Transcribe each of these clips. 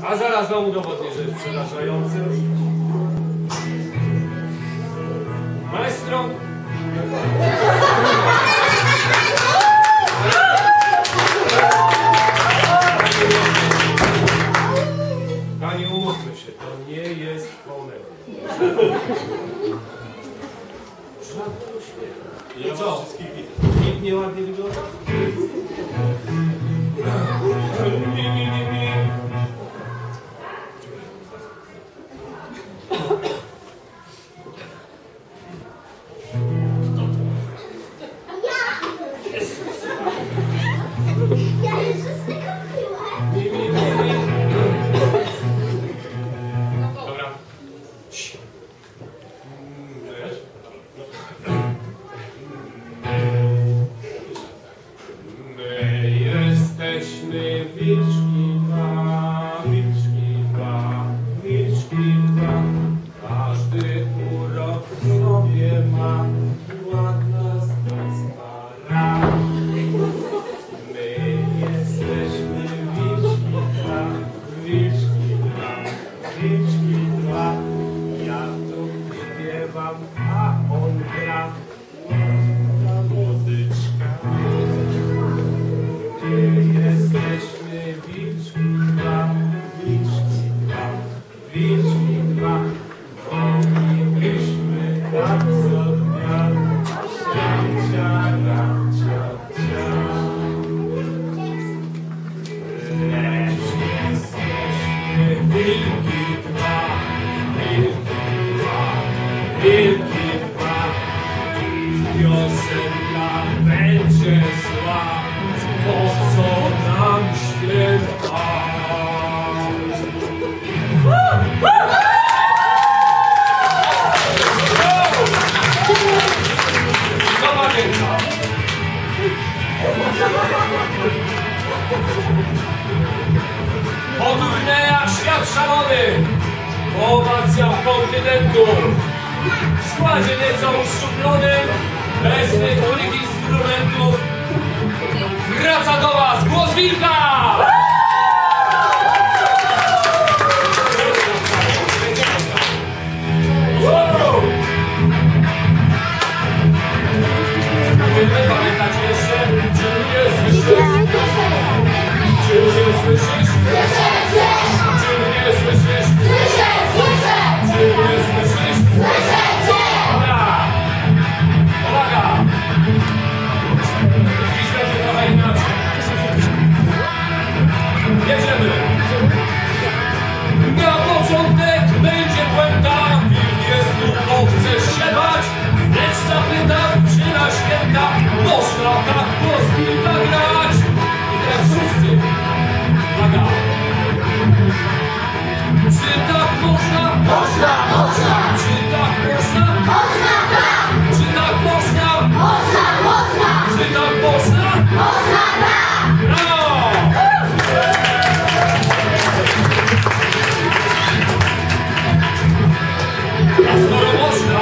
A zaraz wam udowodnię, że jest przerażający. Maestro! Panie, umówmy się, to nie jest pomyłka. Żadnego śmiechu. I co? Nikt nieładnie wygląda? Dobra. My jesteśmy wilczki dwa, wilczki dwa, wilczki dwa. Każdy urok w sobie ma, ładna stara. My jesteśmy wilczki dwa, wilczki dwa, wilczki dwa. Ja tu śpiewam, a on gra. Muzyczka. My jesteśmy wilczki dwa, wilczki dwa, wilczki dwa. Moglibyśmy tak co dnia. Ciara, lecz jesteśmy wilki dwa, wilki dwa, wilki dwa. Piosenka będzie zła, po co nam święta? Podwójne jak świat szalony, owacja kontynentu. W składzie nieco uszczuplonym, bez niektórych instrumentów, wraca do was głos wilka! Pamiętacie jeszcze? Czy mnie słyszysz? Czy mnie słyszysz? Czy mnie słyszysz? Czy mnie słyszysz? Dobra! Uwaga! Dziś będzie trochę inaczej. Jedziemy! Na początek będzie puenta. Wilk jest tu, bo chcesz się bać. Lecz zapyta, czy na święta można tak głos wilka grać. I teraz wszyscy. Uwaga! Czy tak można? Można, można! Czy tak można? Można, tak! Czy tak można? Można, można! Czy tak można? Można, tak! Brawo! A skoro można,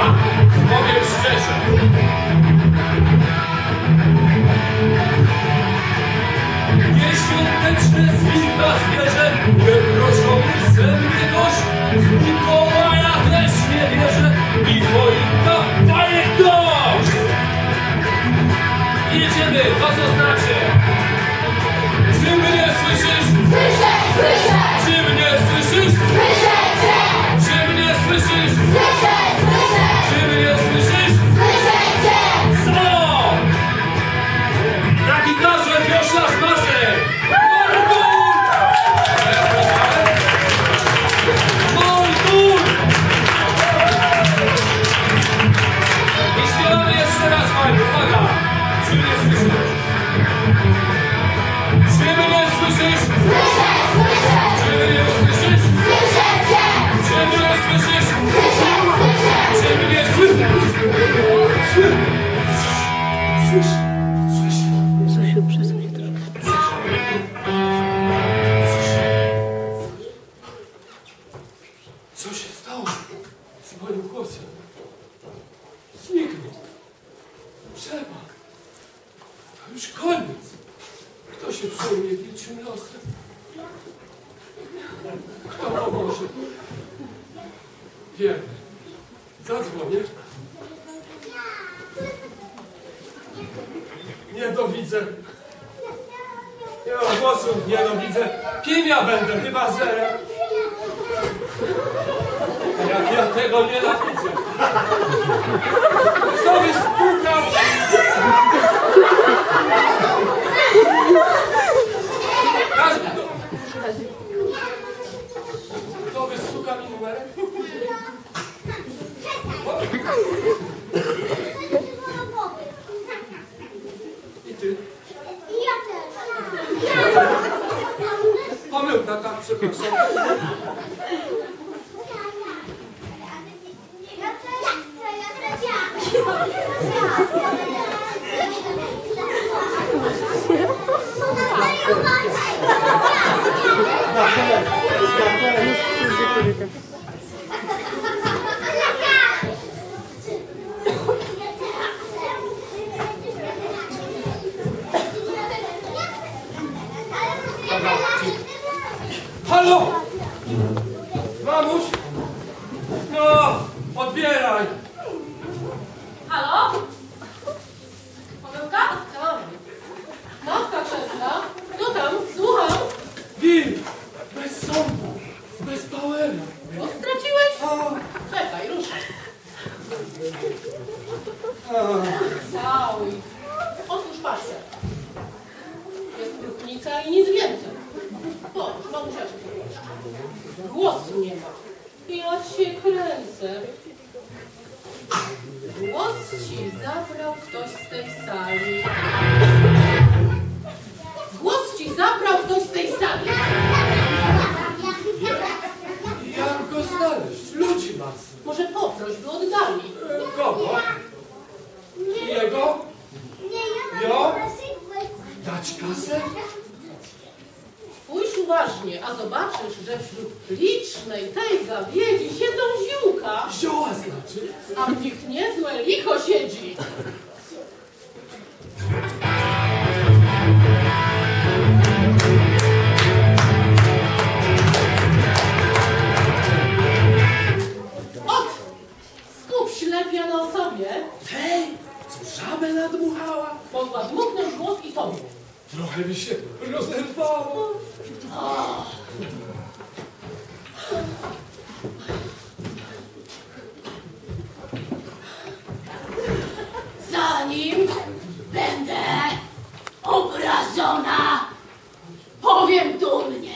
Kto pomoże? Wiem. Zadzwonię. Nie dowidzę. Nie mam głosów, nie dowidzę. Kim ja będę? Chyba zerem. Jak ja tego nienawidzę. Kto wystukał? Kto wystuka mi numerek? I ty? Ja też. Pomyłka, tak, przepraszam. Ja też chcę, ja też Halo! Mamuś? No, odbieraj! Halo? Pomyłka? Tam. Matka Czesna? Kto tam? Słucham. Wil! Bez sądu! Bez powera! O, straciłeś? A, Czekaj, ruszaj. a. Cały. Otwórz paszczę. Jest próchnica i nic więcej. Boż, mamusia cię poproszę. Głosu nie ma. Ja się kręcę. Głos ci zabrał ktoś z tej sali. Głos ci zabrał ktoś z tej sali. Jak go znaleźć? Ludzi masy. Może poproś, by oddali. Kogo? Jego? Jo? Dać kasę? Spójrz uważnie, a zobaczysz, że wśród licznej tej gawiedzi siedzą ziółka, Zioła znaczy? a w nich niezłe licho siedzi. Ot! Skup ślepia na osobie. Tej, co żabę nadmuchała? Mogła dmuchnąć głos i tobie. Trochę mi się rozerwało. Zanim będę obrażona, powiem dumnie,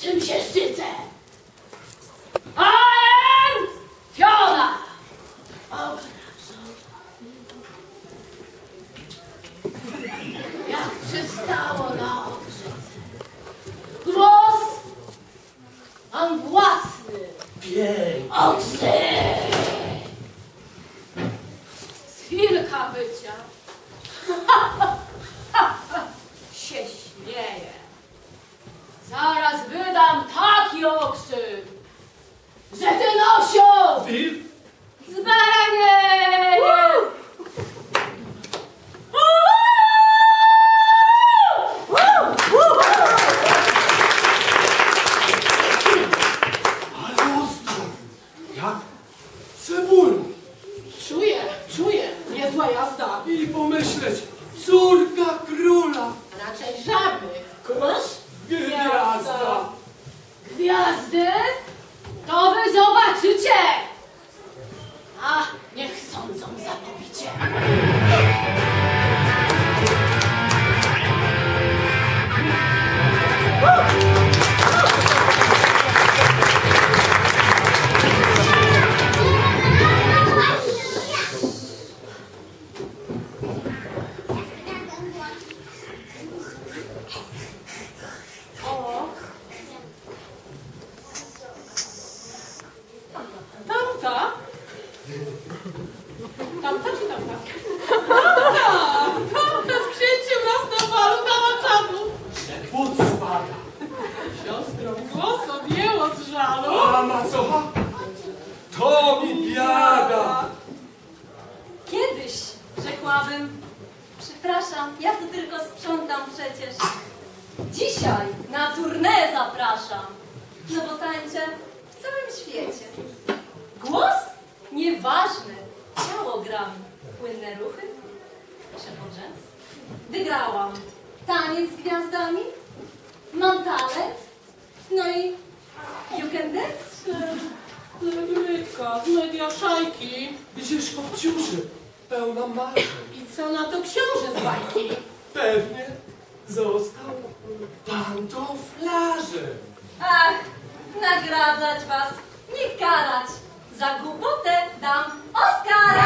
czym się szczycę. I'm Fiona! Jak przystało na okrzyce. Głos mam własny. Okrzyk! Z chwilka bycia się śmieje. Zaraz wydam taki okrzyk, że ty nosią Wil? zbaranienie! Ale ostro. Jak cebula. Czuję, niezła jazda. I pomyśleć, córka króla. Raczej żaby. Krusz? Gwiazda. Gwiazdy? To wy zobaczycie! A niech sądzą za pobicie. O. Tamta? Tamta czy tamta? Tamta z księciem raz na balu dała czadu. Płód spada. Siostro, głos odjęło z żalu. A macocha? To mi biada. Kiedyś rzekłabym, przepraszam, ja tu tylko sprzątam przecież. Dzisiaj na turnę zapraszam. No bo tańczę w całym świecie. Głos? Nieważny. Ciało gram. Płynne ruchy? Przepodrzęs. Wygrałam taniec z gwiazdami. Mam talent. No i you can dance? Rydka, z media szajki. Widzisz, kopciuszy, pełna marzeń. I co na to książę z bajki? Pewnie został pantoflarzem. Ach, nagradzać was, nie karać. Za głupotę dam Oskara!